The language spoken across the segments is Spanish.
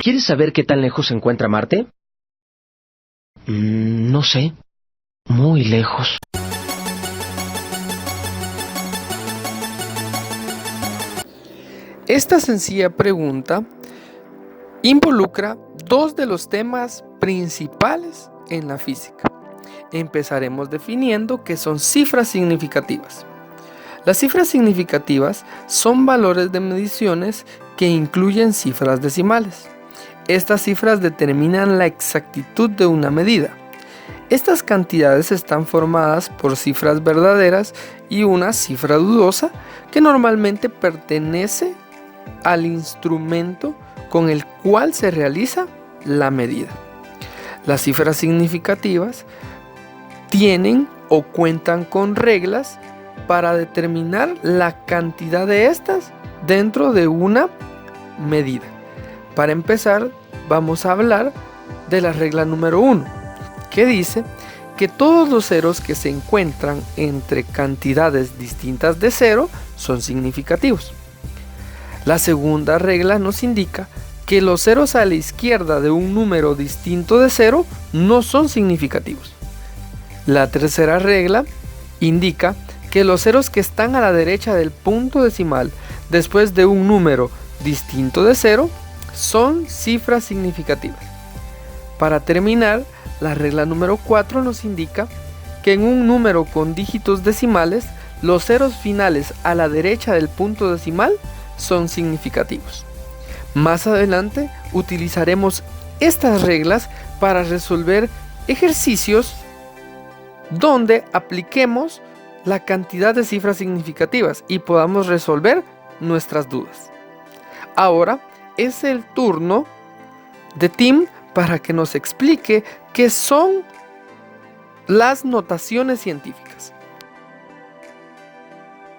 ¿Quieres saber qué tan lejos se encuentra Marte? No sé. Muy lejos. Esta sencilla pregunta involucra dos de los temas principales en la física. Empezaremos definiendo qué son cifras significativas. Las cifras significativas son valores de mediciones que incluyen cifras decimales. Estas cifras determinan la exactitud de una medida. Estas cantidades están formadas por cifras verdaderas y una cifra dudosa que normalmente pertenece al instrumento con el cual se realiza la medida. Las cifras significativas tienen o cuentan con reglas para determinar la cantidad de estas dentro de una medida. Para empezar, vamos a hablar de la regla número 1, que dice que todos los ceros que se encuentran entre cantidades distintas de 0 son significativos. La segunda regla nos indica que los ceros a la izquierda de un número distinto de 0 no son significativos. La tercera regla indica que los ceros que están a la derecha del punto decimal después de un número distinto de 0 son cifras significativas. Para terminar, la regla número 4 nos indica que en un número con dígitos decimales, los ceros finales a la derecha del punto decimal son significativos. Más adelante utilizaremos estas reglas para resolver ejercicios donde apliquemos la cantidad de cifras significativas y podamos resolver nuestras dudas. Ahora es el turno de Tim para que nos explique qué son las notaciones científicas.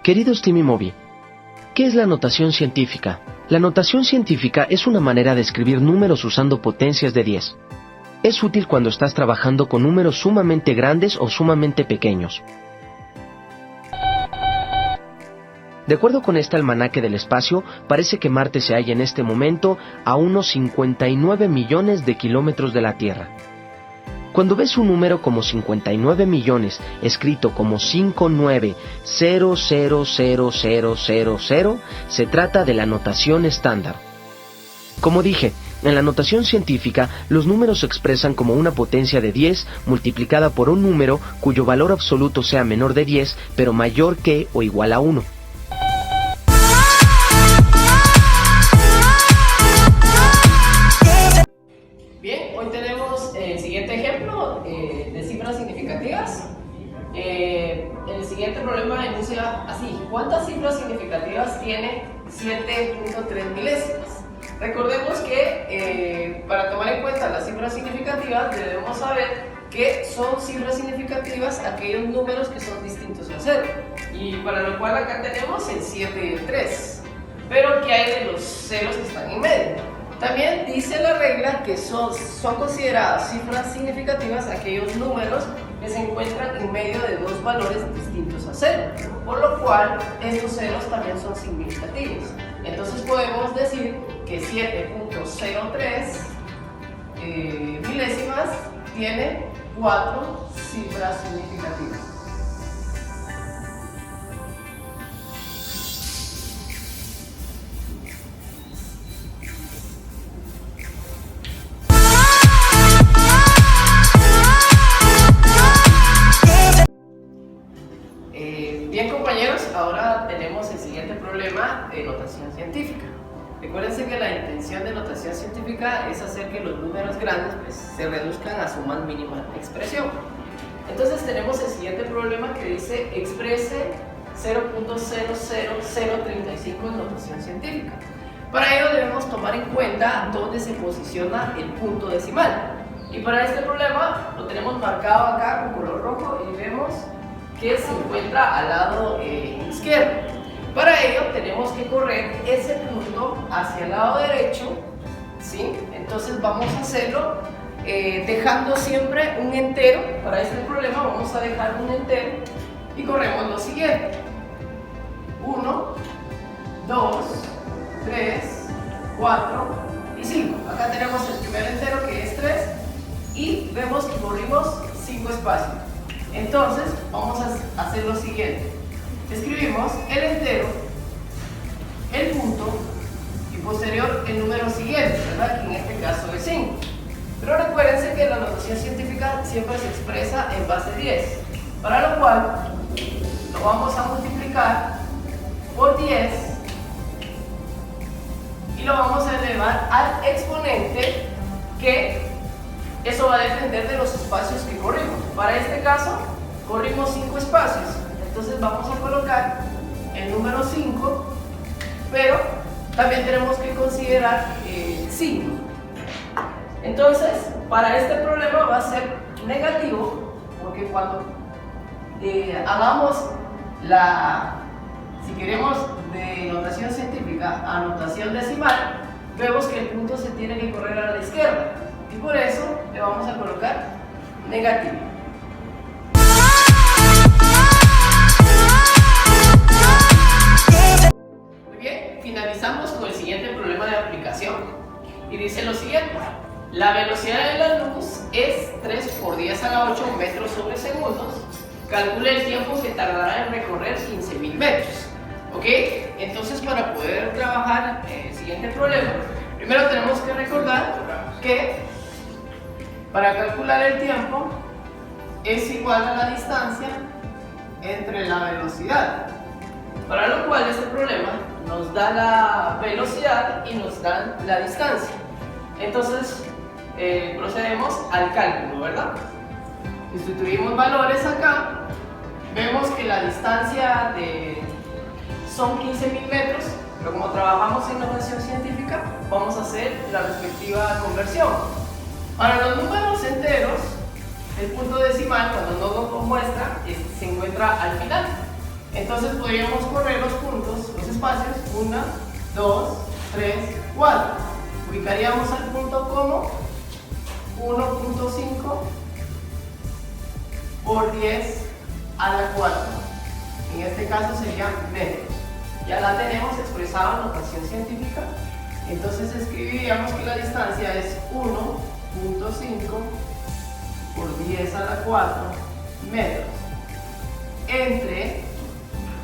Queridos Tim y Moby, ¿qué es la notación científica? La notación científica es una manera de escribir números usando potencias de 10. Es útil cuando estás trabajando con números sumamente grandes o sumamente pequeños. De acuerdo con este almanaque del espacio, parece que Marte se halla en este momento a unos 59 millones de kilómetros de la Tierra. Cuando ves un número como 59 millones escrito como 59000000, se trata de la notación estándar. Como dije, en la notación científica, los números se expresan como una potencia de 10 multiplicada por un número cuyo valor absoluto sea menor de 10, pero mayor que o igual a 1. Bien, hoy tenemos el siguiente ejemplo de cifras significativas. El siguiente problema inicia así: ¿cuántas cifras significativas tiene 7.3 milésimas? Recordemos que para tomar en cuenta las cifras significativas debemos saber que son cifras significativas aquellos números que son distintos a 0, y para lo cual acá tenemos el 7 y el 3, pero ¿qué hay de los ceros que están en medio? También dice la regla que son consideradas cifras significativas aquellos números que se encuentran en medio de dos valores distintos a 0, por lo cual estos ceros también son significativos. Entonces podemos decir que 7.03 milésimas tiene 4 cifras significativas. Bien, compañeros, ahora tenemos el siguiente problema de notación científica. Recuérdense que la intención de notación científica es hacer que los números grandes se reduzcan a su más mínima expresión. Entonces tenemos el siguiente problema que dice: exprese 0.00035 en notación científica. Para ello debemos tomar en cuenta dónde se posiciona el punto decimal. Y para este problema lo tenemos marcado acá con color rojo y vemos que se encuentra al lado izquierdo. Para ello tenemos que correr ese punto hacia el lado derecho, ¿sí? Entonces vamos a hacerlo dejando siempre un entero. Para este problema vamos a dejar un entero y corremos lo siguiente: 1, 2, 3, 4 y 5. Acá tenemos el primer entero que es 3 y vemos que corrimos 5 espacios. Entonces vamos a hacer lo siguiente. Escribimos el entero, el punto y posterior el número siguiente, ¿verdad? Que en este caso es 5. Pero recuérdense que la notación científica siempre se expresa en base 10, para lo cual lo vamos a multiplicar por 10 y lo vamos a elevar al exponente, que eso va a depender de los espacios que corrimos. Para este caso corrimos 5 espacios, entonces vamos a colocar el número 5, pero también tenemos que considerar el signo. Entonces, para este problema va a ser negativo, porque cuando hagamos si queremos de notación científica a notación decimal, vemos que el punto se tiene que correr a la izquierda y por eso le vamos a colocar negativo. Muy bien, finalizamos con el siguiente problema de aplicación y dice lo siguiente: la velocidad de la luz es 3 por 10 a la 8 metros sobre segundos. Calcule el tiempo que tardará en recorrer 15.000 metros. ¿Ok? Entonces, para poder trabajar el siguiente problema, primero tenemos que recordar que para calcular el tiempo es igual a la distancia entre la velocidad. Para lo cual este problema nos da la velocidad y nos da la distancia. Entonces, procedemos al cálculo, ¿verdad? Sustituimos valores acá, vemos que la distancia son 15.000 metros, pero como trabajamos en notación científica, vamos a hacer la respectiva conversión. Para los números enteros, el punto decimal, cuando no nos lo muestra, se encuentra al final. Entonces podríamos correr los puntos, los espacios, 1, 2, 3, 4. Ubicaríamos al punto como 1.5 por 10 a la 4. En este caso serían metros. Ya la tenemos expresada en notación científica. Entonces escribiríamos que la distancia es 1.5 por 10 a la 4 metros.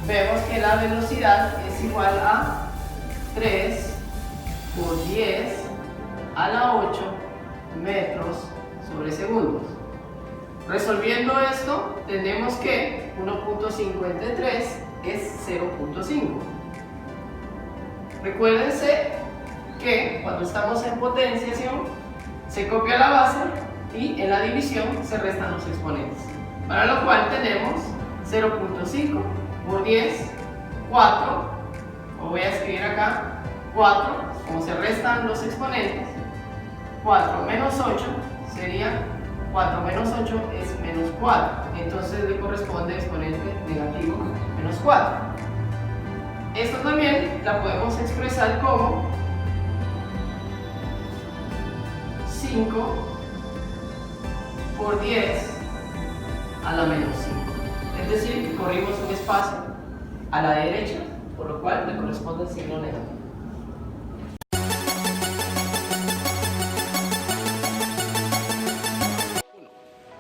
Vemos que la velocidad es igual a 3 por 10 a la 8 metros sobre segundos. Resolviendo esto, tenemos que 1.53 es 0.5. Recuérdense que cuando estamos en potenciación se copia la base y en la división se restan los exponentes. Para lo cual tenemos 0.5 por 10, 4, o voy a escribir acá 4, como se restan los exponentes, 4 menos 8 sería 4 menos 8 es menos 4, entonces le corresponde exponente negativo menos 4. Esto también la podemos expresar como 5 por 10 a la menos 5. Es decir, corrimos un espacio a la derecha, por lo cual le corresponde el signo negativo.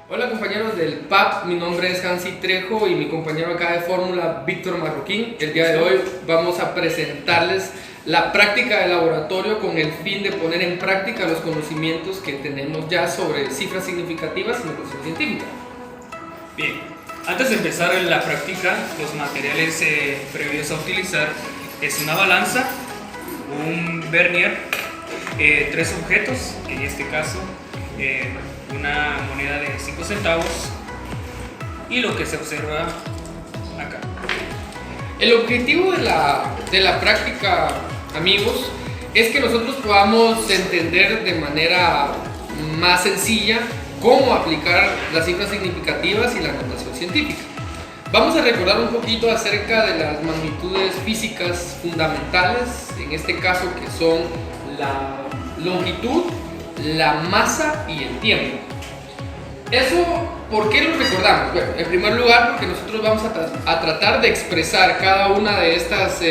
Hola compañeros del PAP, mi nombre es Hansi Trejo y mi compañero acá de fórmula Víctor Marroquín. El día de hoy vamos a presentarles la práctica de laboratorio con el fin de poner en práctica los conocimientos que tenemos ya sobre cifras significativas y notación científica. Bien, antes de empezar en la práctica, los materiales previos a utilizar es una balanza, un vernier, 3 objetos, en este caso una moneda de 5 centavos y lo que se observa acá. El objetivo de la práctica, amigos, es que nosotros podamos entender de manera más sencilla cómo aplicar las cifras significativas y la notación científica. Vamos a recordar un poquito acerca de las magnitudes físicas fundamentales, en este caso que son la longitud, la masa y el tiempo. Eso, ¿por qué lo recordamos? Bueno, en primer lugar porque nosotros vamos a tratar de expresar cada una de estas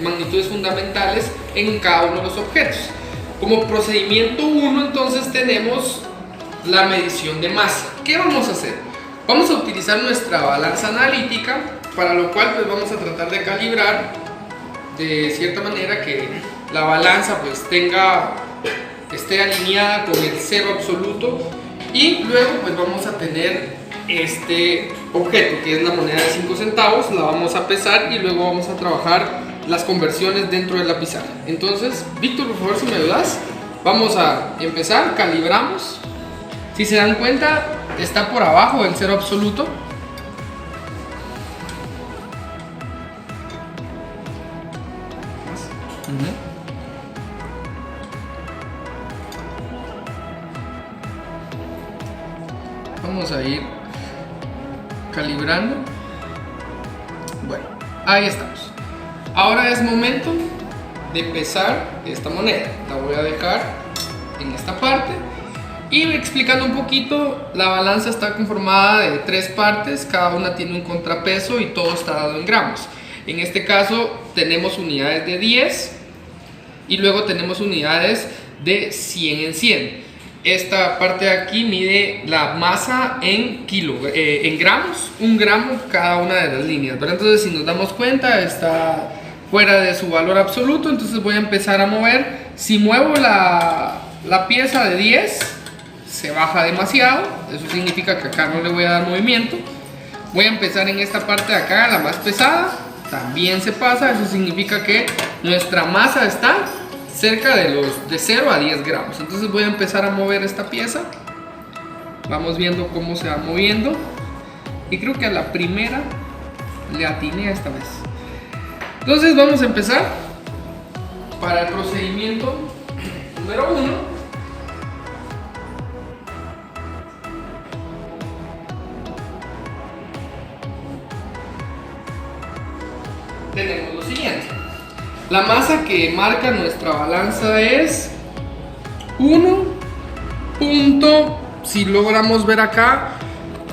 magnitudes fundamentales en cada uno de los objetos. Como procedimiento 1, entonces tenemos la medición de masa. ¿Qué vamos a hacer? Vamos a utilizar nuestra balanza analítica, para lo cual pues vamos a tratar de calibrar de cierta manera que la balanza pues esté alineada con el cero absoluto, y luego pues vamos a tener este objeto que es la moneda de 5 centavos, la vamos a pesar y luego vamos a trabajar las conversiones dentro de la pizarra. Entonces, Víctor, por favor, si me ayudas, vamos a empezar, calibramos. Si se dan cuenta, está por abajo del cero absoluto. Vamos a ir calibrando. Bueno, ahí estamos. Ahora es momento de pesar esta moneda. La voy a dejar en esta parte. Y explicando un poquito, la balanza está conformada de 3 partes. Cada una tiene un contrapeso y todo está dado en gramos. En este caso tenemos unidades de 10 y luego tenemos unidades de 100 en 100. Esta parte de aquí mide la masa en gramos, 1 gramo cada una de las líneas, ¿verdad? Entonces, si nos damos cuenta, está fuera de su valor absoluto. Entonces voy a empezar a mover. Si muevo la pieza de 10, se baja demasiado. Eso significa que acá no le voy a dar movimiento. Voy a empezar en esta parte de acá, la más pesada. También se pasa. Eso significa que nuestra masa está cerca de 0 a 10 gramos. Entonces voy a empezar a mover esta pieza. Vamos viendo cómo se va moviendo. Y creo que a la primera le atiné esta vez. Entonces vamos a empezar. Para el procedimiento número 1, tenemos lo siguiente. La masa que marca nuestra balanza es 1. Si logramos ver acá,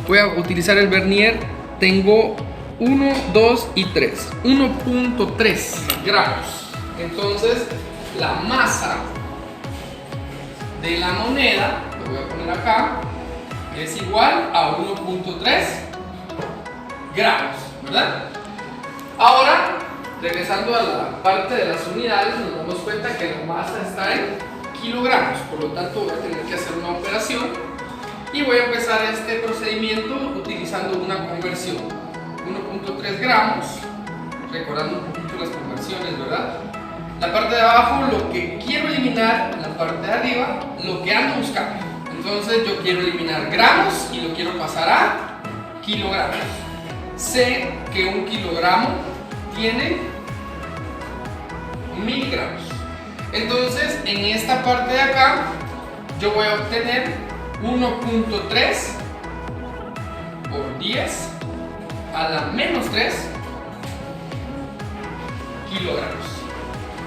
voy a utilizar el vernier. Tengo 1, 2 y 3. 1.3 gramos. Entonces, la masa de la moneda, lo voy a poner acá, es igual a 1.3 gramos, ¿verdad? Ahora, regresando a la parte de las unidades, nos damos cuenta que la masa está en kilogramos. Por lo tanto, voy a tener que hacer una operación y voy a empezar este procedimiento utilizando una conversión. 1.3 gramos, recordando un poquito las conversiones, ¿verdad? La parte de abajo lo que quiero eliminar, la parte de arriba lo que ando buscando. Entonces yo quiero eliminar gramos y lo quiero pasar a kilogramos. Sé que 1 kilogramo tiene miligramos. Entonces en esta parte de acá yo voy a obtener 1.3 por 10 a la menos 3 kilogramos.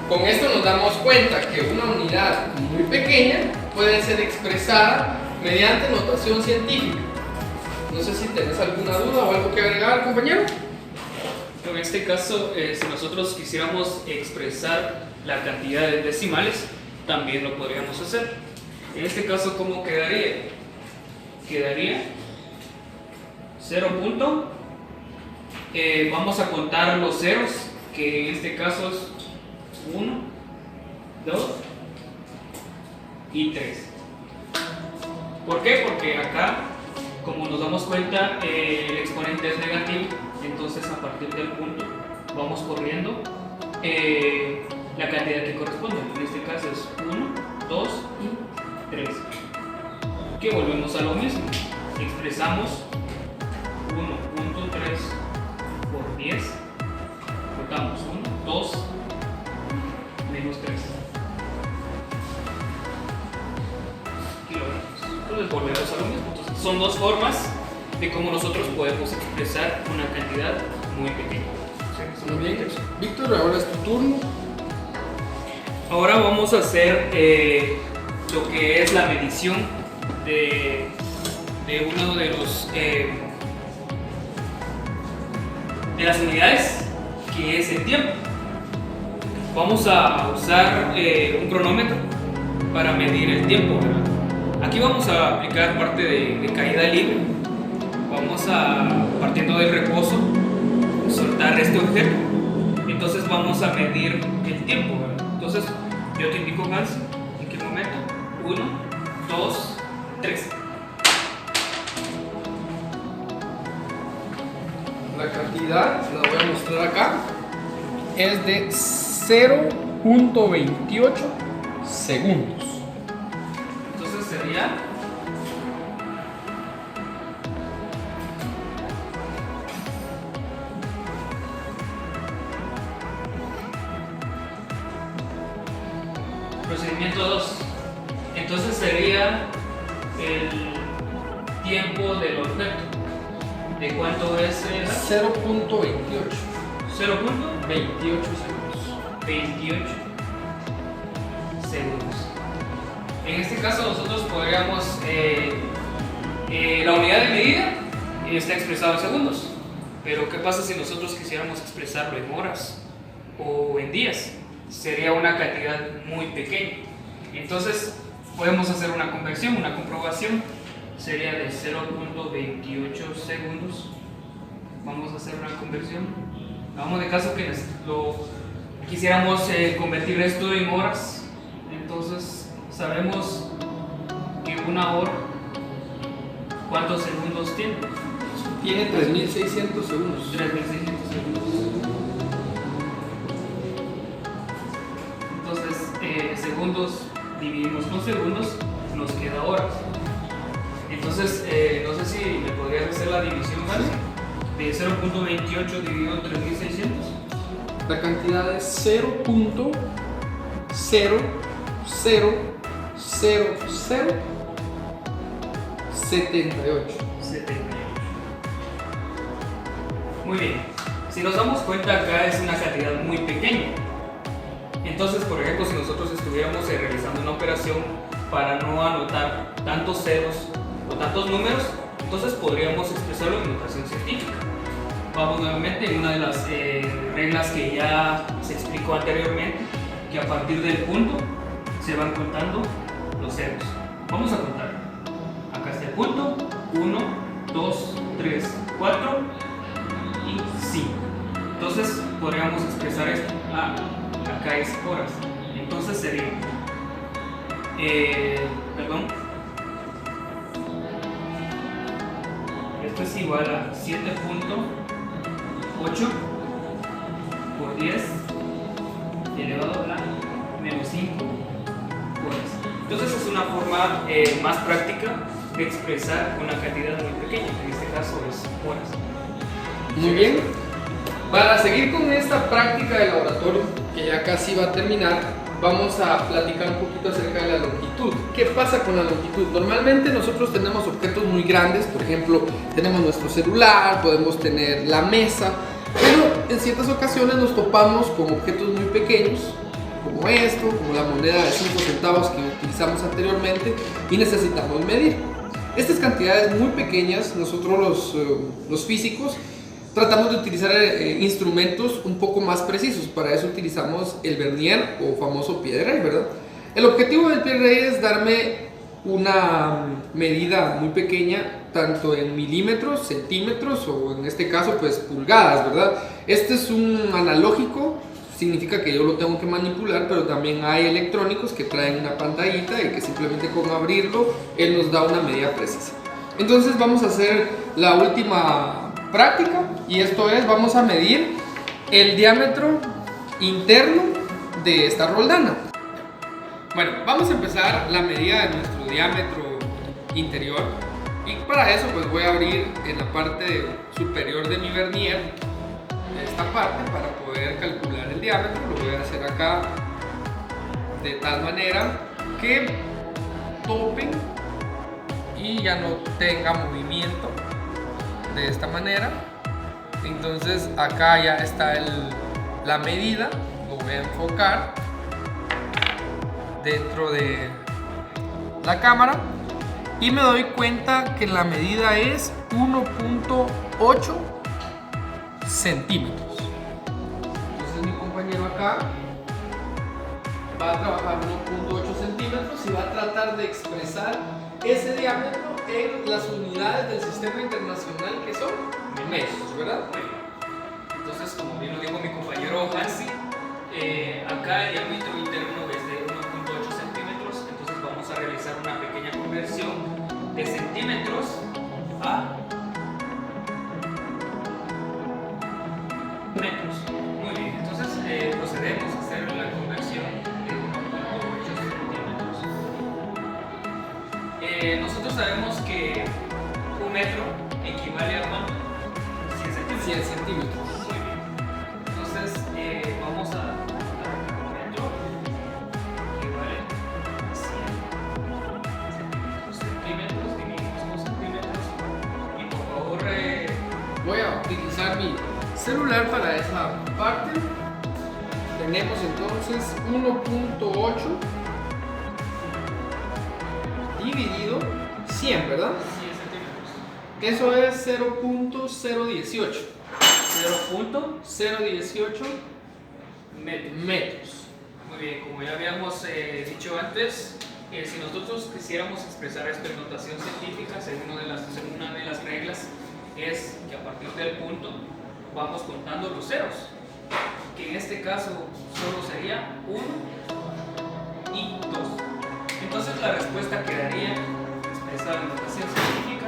Con esto nos damos cuenta que una unidad muy pequeña puede ser expresada mediante notación científica. No sé si tenés alguna duda o algo que agregar, compañero. En este caso, si nosotros quisiéramos expresar la cantidad de decimales, también lo podríamos hacer. En este caso, ¿cómo quedaría? Quedaría 0. Vamos a contar los ceros, que en este caso es 1, 2 y 3. ¿Por qué? Porque acá, como nos damos cuenta, el exponente es negativo. Entonces a partir del punto vamos corriendo la cantidad que corresponde. En este caso es 1, 2 y 3. Que volvemos a lo mismo. Expresamos 1.3 por 10. Cortamos 1, 2, menos 3 kilogramos. Entonces volvemos a lo mismo. Entonces, son dos formas de cómo nosotros podemos expresar una cantidad muy pequeña. Muy bien, Víctor, ahora es tu turno. Ahora vamos a hacer lo que es la medición de uno de los de las unidades, que es el tiempo. Vamos a usar un cronómetro para medir el tiempo, ¿verdad? Aquí vamos a aplicar parte de caída libre. Vamos a, partiendo del reposo, soltar este objeto. Entonces vamos a medir el tiempo, ¿verdad? Entonces yo te indico, Hans, en qué momento. 1, 2, 3. La cantidad, la voy a mostrar acá, es de 0.28 segundos. Entonces sería procedimiento 2. Entonces sería el tiempo del objeto. ¿De cuánto es? 0.28 0.28 segundos. segundos. En este caso nosotros podríamos, la unidad de medida está expresada en segundos, pero ¿qué pasa si nosotros quisiéramos expresarlo en horas o en días? Sería una cantidad muy pequeña. Entonces podemos hacer una conversión, una comprobación. Sería de 0.28 segundos. Vamos a hacer una conversión. Hagamos de caso que quisiéramos convertir esto en horas. Entonces sabemos que una hora, ¿cuántos segundos tiene? Tiene 3600 segundos. 3600 segundos. Entonces, segundos dividimos con segundos, nos queda horas. Entonces, no sé si me podrías hacer la división, ¿vale? De 0.28 dividido entre 3600. La cantidad es 0.00078. Muy bien. Si nos damos cuenta, acá es una cantidad muy pequeña. Entonces, por ejemplo, si nosotros estuviéramos realizando una operación para no anotar tantos ceros o tantos números, entonces podríamos expresarlo en notación científica. Vamos nuevamente en una de las reglas que ya se explicó anteriormente, que a partir del punto se van contando los ceros. Vamos a contar. Acá está el punto, 1, 2, 3, 4 y 5. Entonces podríamos expresar esto. Acá es horas. Entonces sería, esto es igual a 7.8 por 10 elevado a la menos 5 horas. Entonces es una forma más práctica de expresar una cantidad muy pequeña, en este caso es horas. Muy bien. Para seguir con esta práctica de laboratorio, que ya casi va a terminar, vamos a platicar un poquito acerca de la longitud. ¿Qué pasa con la longitud? Normalmente nosotros tenemos objetos muy grandes, por ejemplo, tenemos nuestro celular, podemos tener la mesa, pero en ciertas ocasiones nos topamos con objetos muy pequeños, como esto, como la moneda de 5 centavos que utilizamos anteriormente, y necesitamos medir. Estas cantidades muy pequeñas, nosotros los físicos, tratamos de utilizar instrumentos un poco más precisos. Para eso utilizamos el vernier o famoso pie de rey, ¿verdad? El objetivo del pie de rey es darme una medida muy pequeña, tanto en milímetros, centímetros o en este caso pues pulgadas, ¿verdad? Este es un analógico, significa que yo lo tengo que manipular, pero también hay electrónicos que traen una pantallita y que simplemente con abrirlo él nos da una medida precisa. Entonces vamos a hacer la última práctica, y esto es, vamos a medir el diámetro interno de esta roldana. Bueno, vamos a empezar la medida de nuestro diámetro interior, y para eso pues voy a abrir en la parte superior de mi vernier esta parte para poder calcular el diámetro. Lo voy a hacer acá de tal manera que topen y ya no tenga movimiento. De esta manera. Entonces acá ya está la medida. Lo voy a enfocar dentro de la cámara y me doy cuenta que la medida es 1.8 centímetros. Entonces mi compañero acá va a trabajar 1.8 centímetros y va a tratar de expresar ese diámetro en las unidades del sistema internacional que son metros, ¿verdad? Entonces, como bien lo dijo mi compañero Hansi, acá el diámetro interno es de 1.8 centímetros, entonces vamos a realizar una pequeña conversión de centímetros a metros. Muy bien, entonces procedemos a hacer la conversión de 1.8 centímetros. Nosotros sabemos que un metro equivale a ¿cuánto? 100 centímetros. 100 centímetros. Muy bien. Entonces vamos a un metro equivale a 100 centímetros, dividimos con centímetros y por favor Voy a utilizar mi celular para esa parte. Tenemos entonces 1.8 dividido 100, ¿verdad? 100 centímetros. Eso es 0.018. 0.018 metros. Muy bien, como ya habíamos dicho antes, si nosotros quisiéramos expresar esto en notación científica, según una de las reglas, es que a partir del punto vamos contando los ceros, que en este caso solo sería 1 y 2. Entonces la respuesta quedaría expresada en notación científica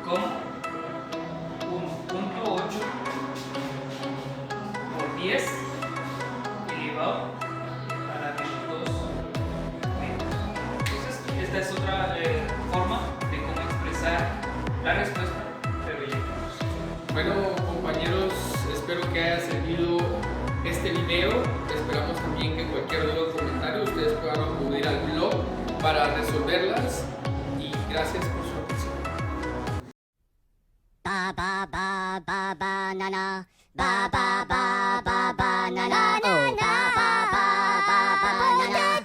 como 1.8 por 10 elevado a la menos 2 metros. Entonces esta es otra forma de cómo expresar la respuesta, pero ya. Bueno, compañeros, espero que haya servido este video. Esperamos también que cualquier duda o comentario ustedes puedan acudir al blog para resolverlas. Y gracias por su atención. Ba ba ba ba banana, ba ba ba ba banana, oh ba ba ba ba banana,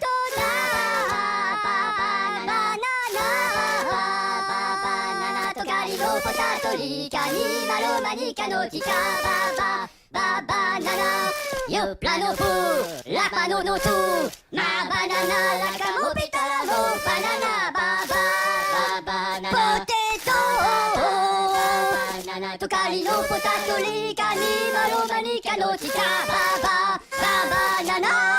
ポタトリカにマロマニカのチカババババナナヨプラノフラパノノトマバナナラカモピタラモバナナババババナナポテトバナナトカリのポタトリカにマロマニカのチカバババナナ